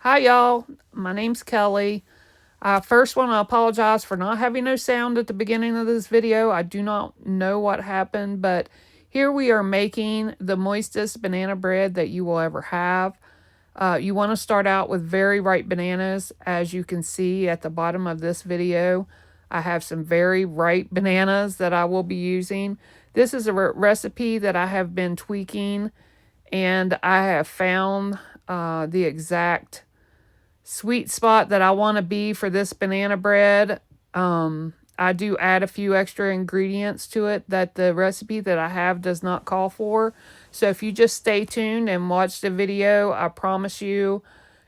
Hi, y'all. My name's Kelly. I first want to apologize for not having no sound at the beginning of this video. I do not know what happened, but here we are making the moistest banana bread that you will ever have. You want to start out with very ripe bananas. As you can see at the bottom of this video, I have some very ripe bananas that I will be using. This is a recipe that I have been tweaking, and I have found the exact sweet spot that I want to be for this banana bread. I do add a few extra ingredients to it that the recipe that I have does not call for. So if you just stay tuned and watch the video, I promise you,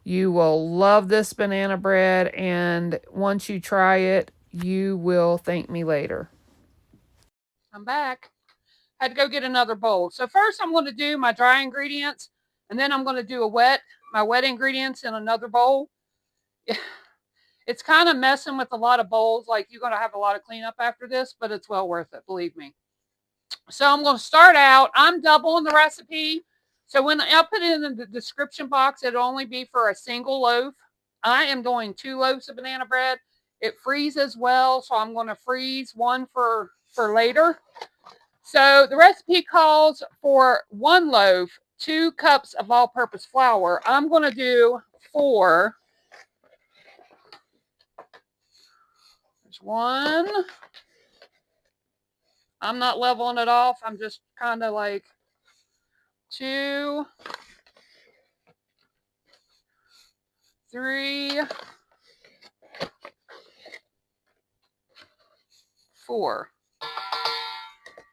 you will love this banana bread. And once you try it, you will thank me later. I'm back. Had to go get another bowl. So first I'm going to do my dry ingredients, and then I'm going to do my wet ingredients in another bowl. It's kind of messing with a lot of bowls. Like, you're going to have a lot of cleanup after this, but it's well worth it, believe me. So I'm going to start out. I'm doubling the recipe. So when I put it in the description box, it'll only be for a single loaf. I am doing 2 loaves of banana bread. It freezes well, so I'm going to freeze one for later. So the recipe calls for 1 loaf, 2 cups of all-purpose flour. I'm going to do 4. There's 1. I'm not leveling it off. I'm just kind of like 2, 3, 4.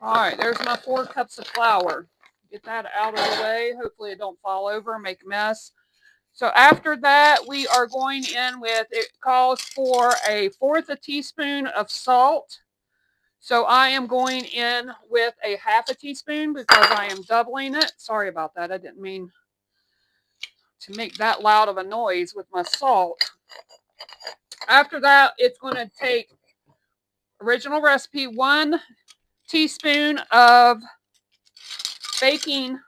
All right, there's my 4 cups of flour. Get that out of the way. Hopefully it don't fall over and make a mess. So after that, we are going in with, it calls for 1/4 teaspoon of salt. So I am going in with 1/2 teaspoon because I am doubling it. Sorry about that. I didn't mean to make that loud of a noise with my salt. After that, it's going to take original recipe 1 teaspoon of baking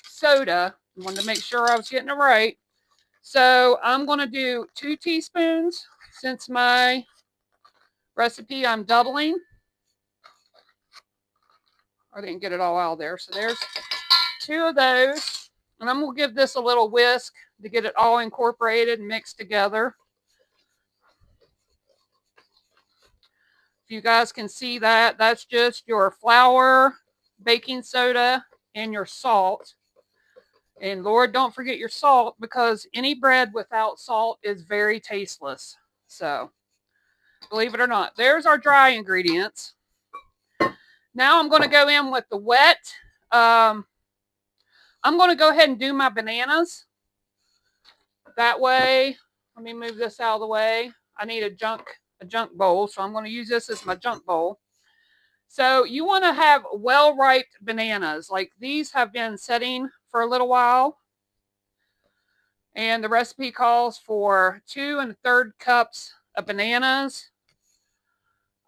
soda. I wanted to make sure I was getting it right. So I'm going to do 2 teaspoons since my recipe I'm doubling. I didn't get it all out there. So there's 2 of those. And I'm going to give this a little whisk to get it all incorporated and mixed together. If you guys can see that, that's just your flour, baking soda, and your salt. And Lord, don't forget your salt, because any bread without salt is very tasteless. So, believe it or not, there's our dry ingredients. Now I'm going to go in with the wet. I'm going to go ahead and do my bananas. That way, let me move this out of the way. I need a junk bowl, so I'm going to use this as my junk bowl. So you want to have well-ripe bananas. Like, these have been setting for a little while. And the recipe calls for 2 1/3 cups of bananas.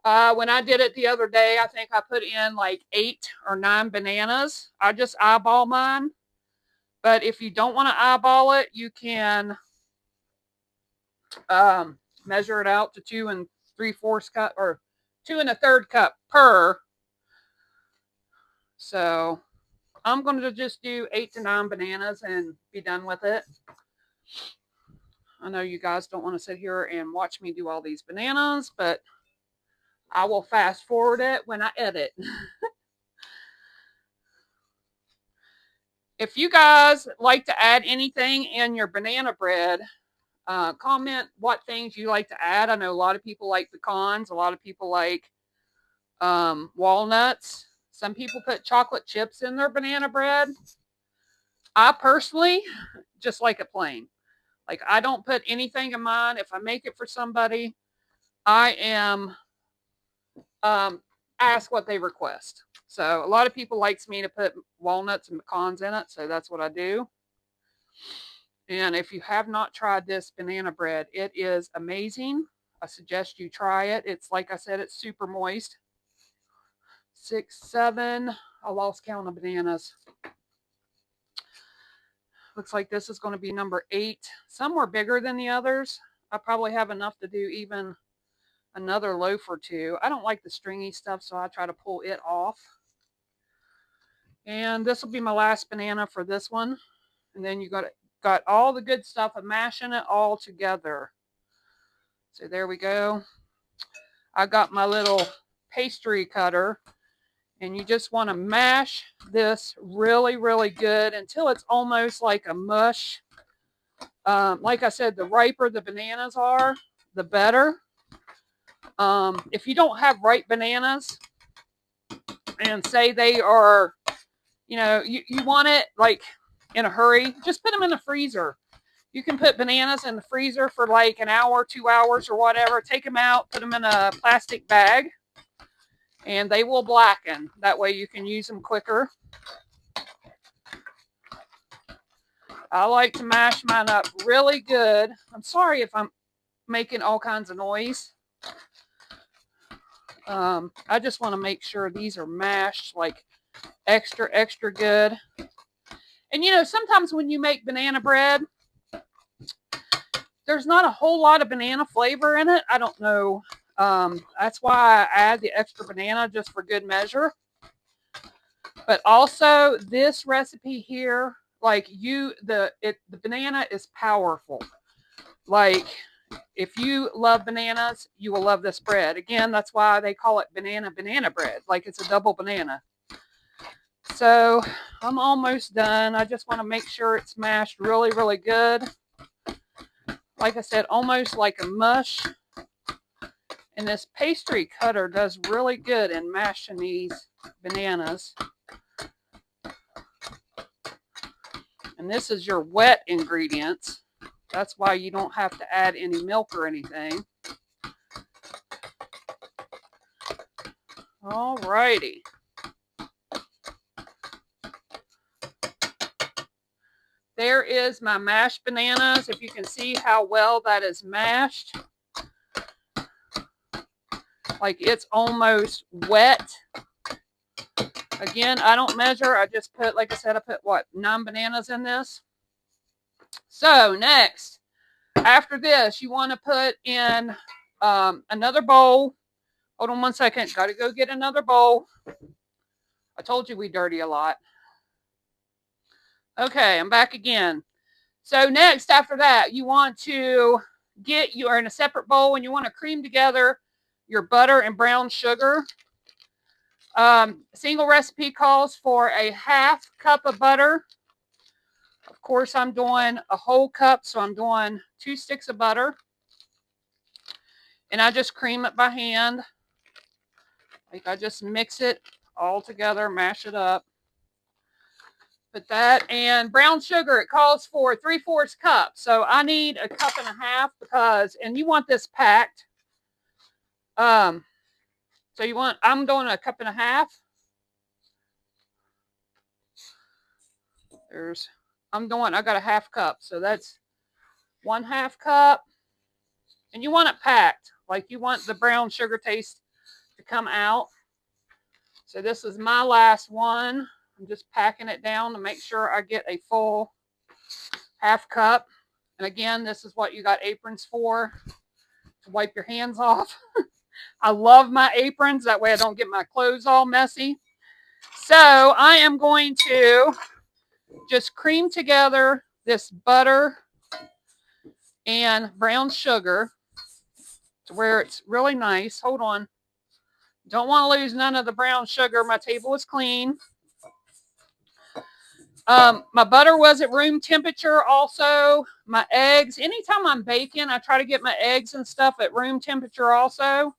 When I did it the other day, I think I put in like 8 or 9 bananas. I just eyeball mine. But if you don't want to eyeball it, you can measure it out to 2 3/4 cup, or 2 1/3 cup per. So I'm going to just do 8 to 9 bananas and be done with it. I know you guys don't want to sit here and watch me do all these bananas, but I will fast forward it when I edit. If you guys like to add anything in your banana bread, comment what things you like to add. I know a lot of people like pecans. A lot of people like walnuts. Some people put chocolate chips in their banana bread. I personally just like it plain. Like, I don't put anything in mine. If I make it for somebody, I am ask what they request. So a lot of people likes me to put walnuts and pecans in it, so that's what I do. And if you have not tried this banana bread, it is amazing. I suggest you try it. It's, like I said, it's super moist. 6, 7, I lost count of bananas. Looks like this is going to be number 8. Some were bigger than the others. I probably have enough to do even another loaf or two. I don't like the stringy stuff, so I try to pull it off. And this will be my last banana for this one. And then you got all the good stuff of mashing it all together. So there we go. I got my little pastry cutter. And you just want to mash this really, really good until it's almost like a mush. Like I said, the riper the bananas are, the better. If you don't have ripe bananas and say they are, you want it like in a hurry, just put them in the freezer. You can put bananas in the freezer for like an hour, 2 hours or whatever. Take them out, put them in a plastic bag, and they will blacken. That way you can use them quicker. I like to mash mine up really good. I'm sorry if I'm making all kinds of noise. I just want to make sure these are mashed like extra, extra good. And sometimes when you make banana bread, there's not a whole lot of banana flavor in it. I don't know. That's why I add the extra banana just for good measure. But also this recipe here, like the banana is powerful. Like if you love bananas, you will love this bread. Again, that's why they call it banana bread. Like it's a double banana. So I'm almost done. I just want to make sure it's mashed really, really good. Like I said, almost like a mush. And this pastry cutter does really good in mashing these bananas. And this is your wet ingredients. That's why you don't have to add any milk or anything. Alrighty. There is my mashed bananas. If you can see how well that is mashed. Like it's almost wet. Again, I don't measure. I just put, like I said, I put 9 bananas in this. So next, after this, you want to put in another bowl. Hold on one second. Got to go get another bowl. I told you we dirty a lot. Okay, I'm back again. So next, after that, you want to you're in a separate bowl and you want to cream together your butter and brown sugar. Single recipe calls for a 1/2 cup of butter. Of course, I'm doing a whole cup, so I'm doing 2 sticks of butter. And I just cream it by hand. Like I just mix it all together, mash it up. Put that, and brown sugar, it calls for 3/4 cup. So I need a 1.5 cups because, and you want this packed. So I'm doing a 1.5 cups. I got a 1/2 cup. So that's 1/2 cup. And you want it packed. Like you want the brown sugar taste to come out. So this is my last one. I'm just packing it down to make sure I get a full 1/2 cup. And again, this is what you got aprons for, to wipe your hands off. I love my aprons. That way I don't get my clothes all messy. So I am going to just cream together this butter and brown sugar to where it's really nice. Hold on. Don't want to lose none of the brown sugar. My table is clean. My butter was at room temperature also. My eggs, anytime I'm baking, I try to get my eggs and stuff at room temperature also.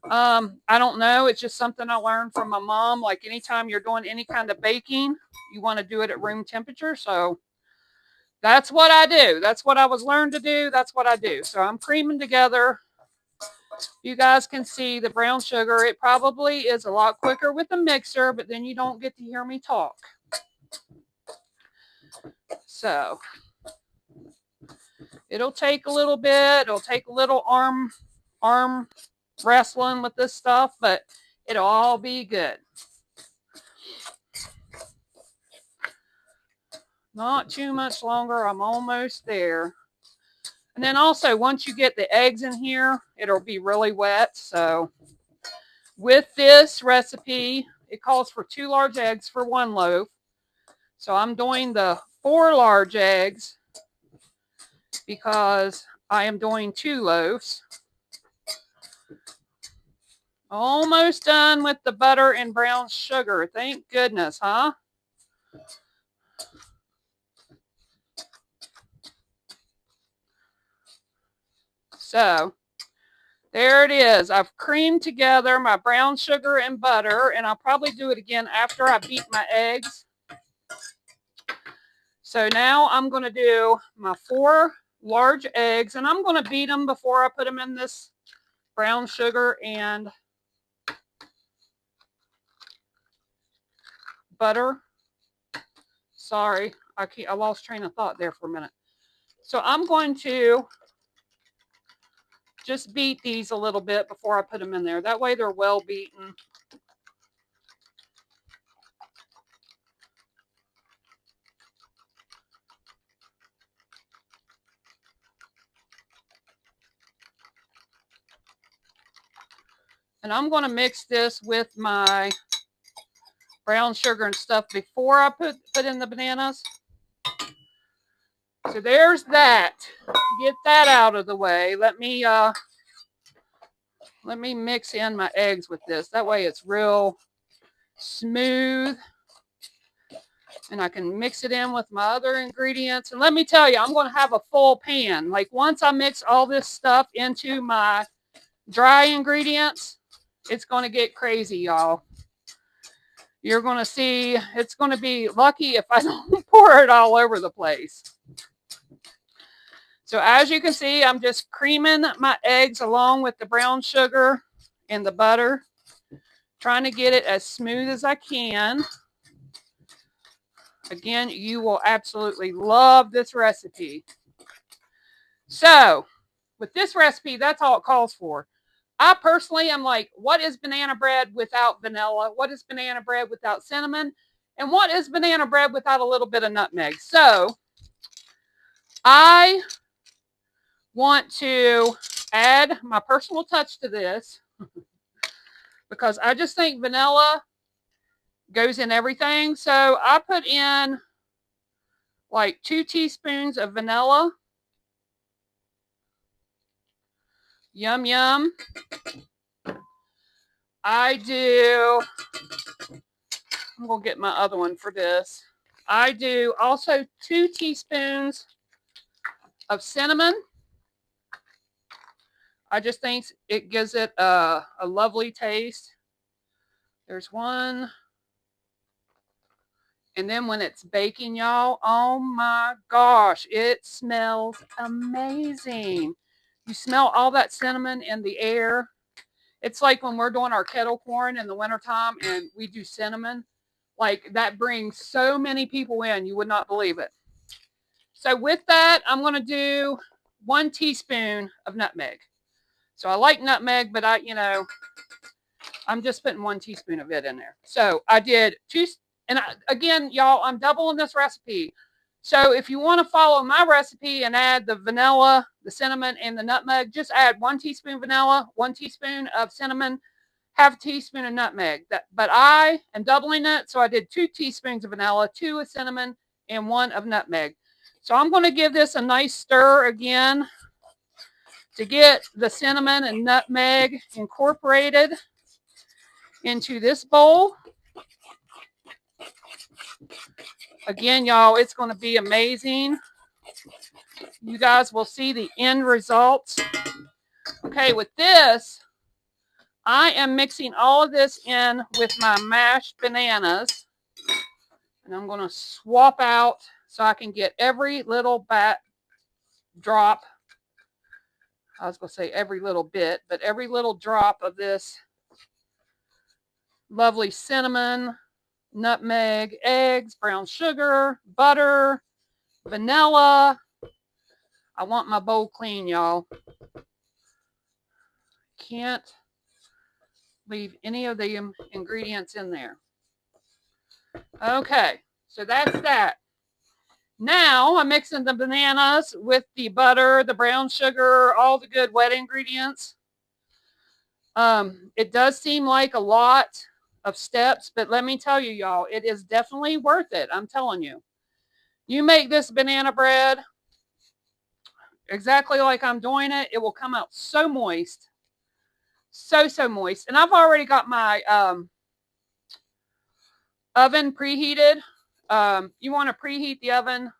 I don't know. It's just something I learned from my mom. Like anytime you're doing any kind of baking, you want to do it at room temperature. So that's what I do. That's what I was learned to do. That's what I do. So I'm creaming together. You guys can see the brown sugar. It probably is a lot quicker with the mixer, but then you don't get to hear me talk. So it'll take a little bit. It'll take a little arm wrestling with this stuff, but it'll all be good. Not too much longer. I'm almost there. And then also, once you get the eggs in here, it'll be really wet. So with this recipe, it calls for 2 large eggs for 1 loaf. So I'm doing the 4 large eggs because I am doing 2 loaves. Almost done with the butter and brown sugar. Thank goodness, huh? So there it is. I've creamed together my brown sugar and butter, and I'll probably do it again after I beat my eggs. So now I'm going to do my 4 large eggs, and I'm going to beat them before I put them in this brown sugar and butter. Sorry, I lost train of thought there for a minute. So I'm going to just beat these a little bit before I put them in there. That way they're well beaten. And I'm going to mix this with my brown sugar and stuff before I put in the bananas. So there's that. Get that out of the way. Let me mix in my eggs with this. That way it's real smooth. And I can mix it in with my other ingredients. And let me tell you, I'm going to have a full pan. Like once I mix all this stuff into my dry ingredients, it's going to get crazy, y'all. You're going to see, it's going to be lucky if I don't pour it all over the place. So as you can see, I'm just creaming my eggs along with the brown sugar and the butter, trying to get it as smooth as I can. Again, you will absolutely love this recipe. So with this recipe, that's all it calls for. I personally am like, what is banana bread without vanilla? What is banana bread without cinnamon? And what is banana bread without a little bit of nutmeg? So I want to add my personal touch to this because I just think vanilla goes in everything. So I put in like 2 teaspoons of vanilla. Yum, yum. I'm going to get my other one for this. I do also 2 teaspoons of cinnamon. I just think it gives it a lovely taste. There's one. And then when it's baking, y'all, oh my gosh, it smells amazing. You smell all that cinnamon in the air. It's like when we're doing our kettle corn in the wintertime and we do cinnamon. Like that brings so many people in, you would not believe it. So with that, I'm going to do 1 teaspoon of nutmeg. So I like nutmeg, but I'm just putting 1 teaspoon of it in there. So I did 2, and again, y'all, I'm doubling this recipe. So if you want to follow my recipe and add the vanilla, the cinnamon, and the nutmeg, just add 1 teaspoon vanilla, 1 teaspoon of cinnamon, half a teaspoon of nutmeg. But I am doubling it, so I did 2 teaspoons of vanilla, 2 of cinnamon, and 1 of nutmeg. So I'm going to give this a nice stir again to get the cinnamon and nutmeg incorporated into this bowl. Again, y'all, it's going to be amazing. You guys will see the end results. Okay, with this, I am mixing all of this in with my mashed bananas. And I'm going to swap out so I can get every little drop. I was going to say every little bit, but every little drop of this lovely cinnamon, nutmeg, eggs, brown sugar, butter, vanilla. I want my bowl clean, y'all. Can't leave any of the ingredients in there. Okay, so that's that. Now I'm mixing the bananas with the butter, the brown sugar, all the good wet ingredients. It does seem like a lot of steps, but let me tell you, y'all, it is definitely worth it. I'm telling you. You make this banana bread exactly like I'm doing it. It will come out so moist. So moist. And I've already got my oven preheated. You want to preheat the oven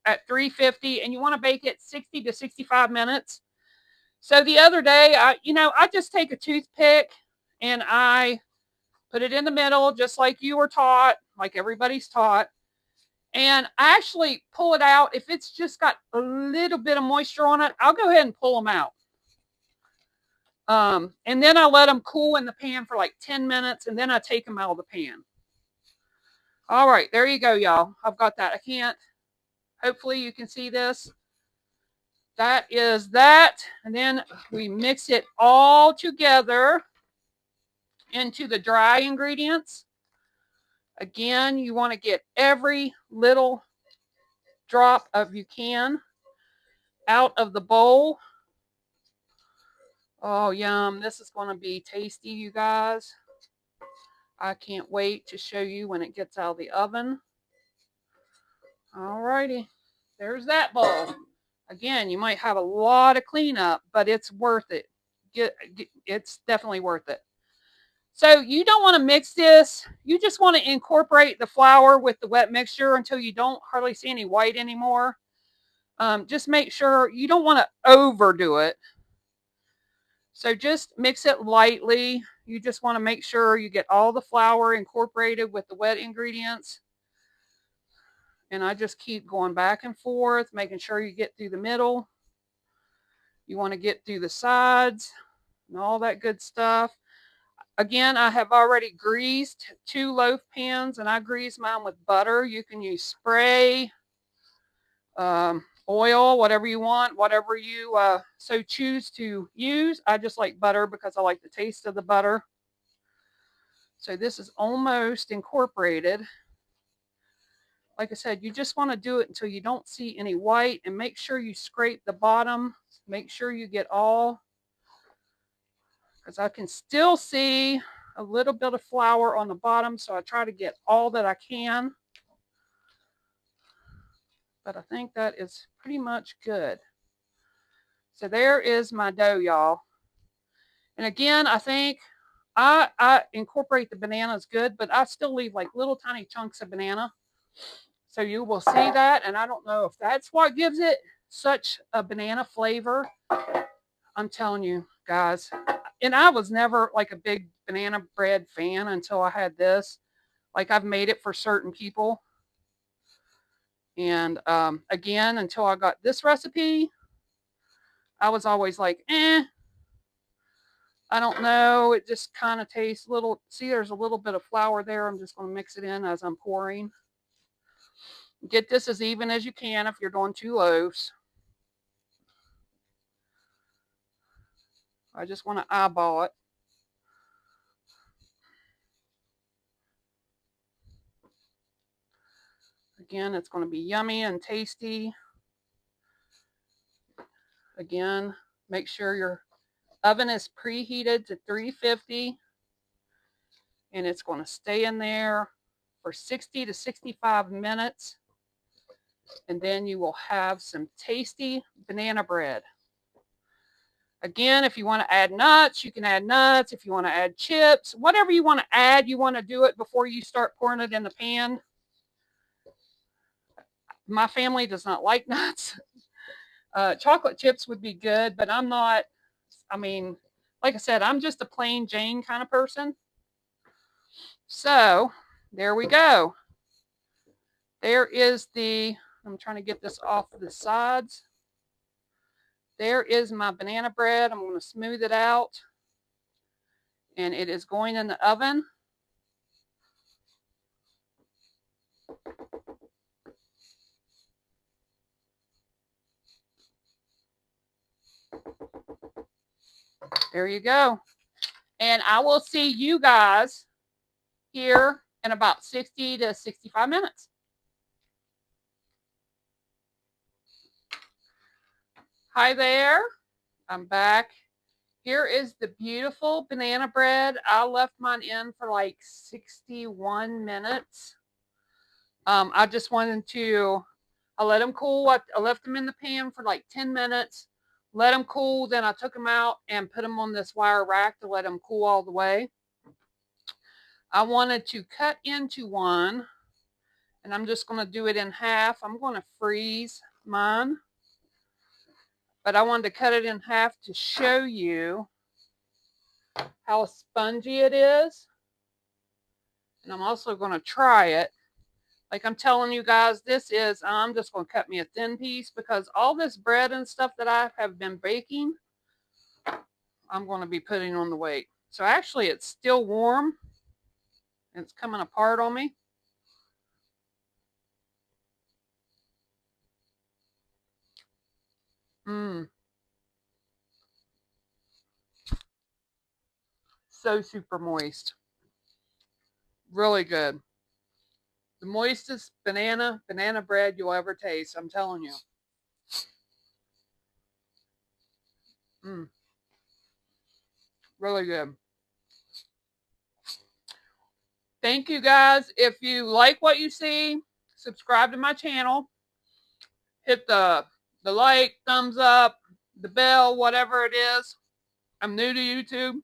at 350 and you want to bake it 60 to 65 minutes. So the other day, I just take a toothpick and I put it in the middle, just like you were taught, like everybody's taught. And I actually pull it out. If it's just got a little bit of moisture on it, I'll go ahead and pull them out. And then I let them cool in the pan for like 10 minutes, and then I take them out of the pan. All right, there you go, y'all. I've got that. Hopefully you can see this. That is that. And then we mix it all together into the dry ingredients. Again, you want to get every little drop of you can out of the bowl. Oh, yum. This is going to be tasty, you guys. I can't wait to show you when it gets out of the oven. All righty. There's that bowl. Again, you might have a lot of cleanup, but it's worth it. It's definitely worth it. So you don't want to mix this. You just want to incorporate the flour with the wet mixture until you don't hardly see any white anymore. Just make sure you don't want to overdo it. So just mix it lightly. You just want to make sure you get all the flour incorporated with the wet ingredients. And I just keep going back and forth, making sure you get through the middle. You want to get through the sides and all that good stuff. Again, I have already greased 2 loaf pans, and I grease mine with butter. You can use spray, oil, whatever you want, whatever you so choose to use. I just like butter because I like the taste of the butter. So this is almost incorporated. Like I said, you just want to do it until you don't see any white, and make sure you scrape the bottom. Make sure you get all, because I can still see a little bit of flour on the bottom, so I try to get all that I can. But I think that is pretty much good. So there is my dough, y'all. And again, I think I incorporate the bananas good, but I still leave like little tiny chunks of banana. So you will see that, and I don't know if that's what gives it such a banana flavor. I'm telling you, guys. And I was never like a big banana bread fan until I had this. Like, I've made it for certain people. And again, until I got this recipe, I was always like, I don't know. It just kind of tastes little. See, there's a little bit of flour there. I'm just going to mix it in as I'm pouring. Get this as even as you can if you're doing 2 loaves. I just want to eyeball it. Again, it's going to be yummy and tasty. Again, make sure your oven is preheated to 350, and it's going to stay in there for 60 to 65 minutes. And then you will have some tasty banana bread. Again, if you want to add nuts, you can add nuts. If you want to add chips, whatever you want to add, you want to do it before you start pouring it in the pan. My family does not like nuts. Chocolate chips would be good, but I'm not, like I said, I'm just a plain Jane kind of person. So there we go. There is I'm trying to get this off the sides. There is my banana bread. I'm going to smooth it out. And it is going in the oven. There you go. And I will see you guys here in about 60 to 65 minutes. Hi there, I'm back. Here is the beautiful banana bread. I left mine in for like 61 minutes. I just wanted to, I let them cool. I left them in the pan for like 10 minutes, let them cool. Then I took them out and put them on this wire rack to let them cool all the way. I wanted to cut into one, and I'm just going to do it in half. I'm going to freeze mine, but I wanted to cut it in half to show you how spongy it is. And I'm also going to try it. Like I'm telling you guys, I'm just going to cut me a thin piece because all this bread and stuff that I have been baking, I'm going to be putting on the weight. So actually it's still warm and it's coming apart on me. So super moist. Really good. The moistest banana bread you'll ever taste. I'm telling you. Really good. Thank you guys. If you like what you see, subscribe to my channel. Hit the like, thumbs up, the bell, whatever it is. I'm new to YouTube.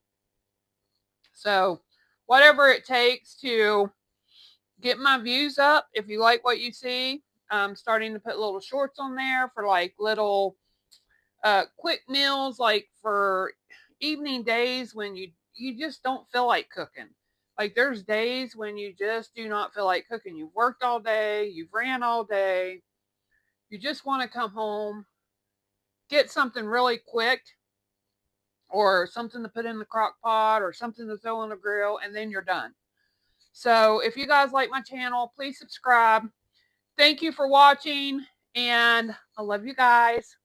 So whatever it takes to get my views up. If you like what you see, I'm starting to put little shorts on there for like little quick meals, like for evening days when you just don't feel like cooking. Like there's days when you just do not feel like cooking. You've worked all day, you've ran all day, you just want to come home, get something really quick, or something to put in the crock pot, or something to throw on the grill, and then you're done. So if you guys like my channel, please subscribe. Thank you for watching, and I love you guys.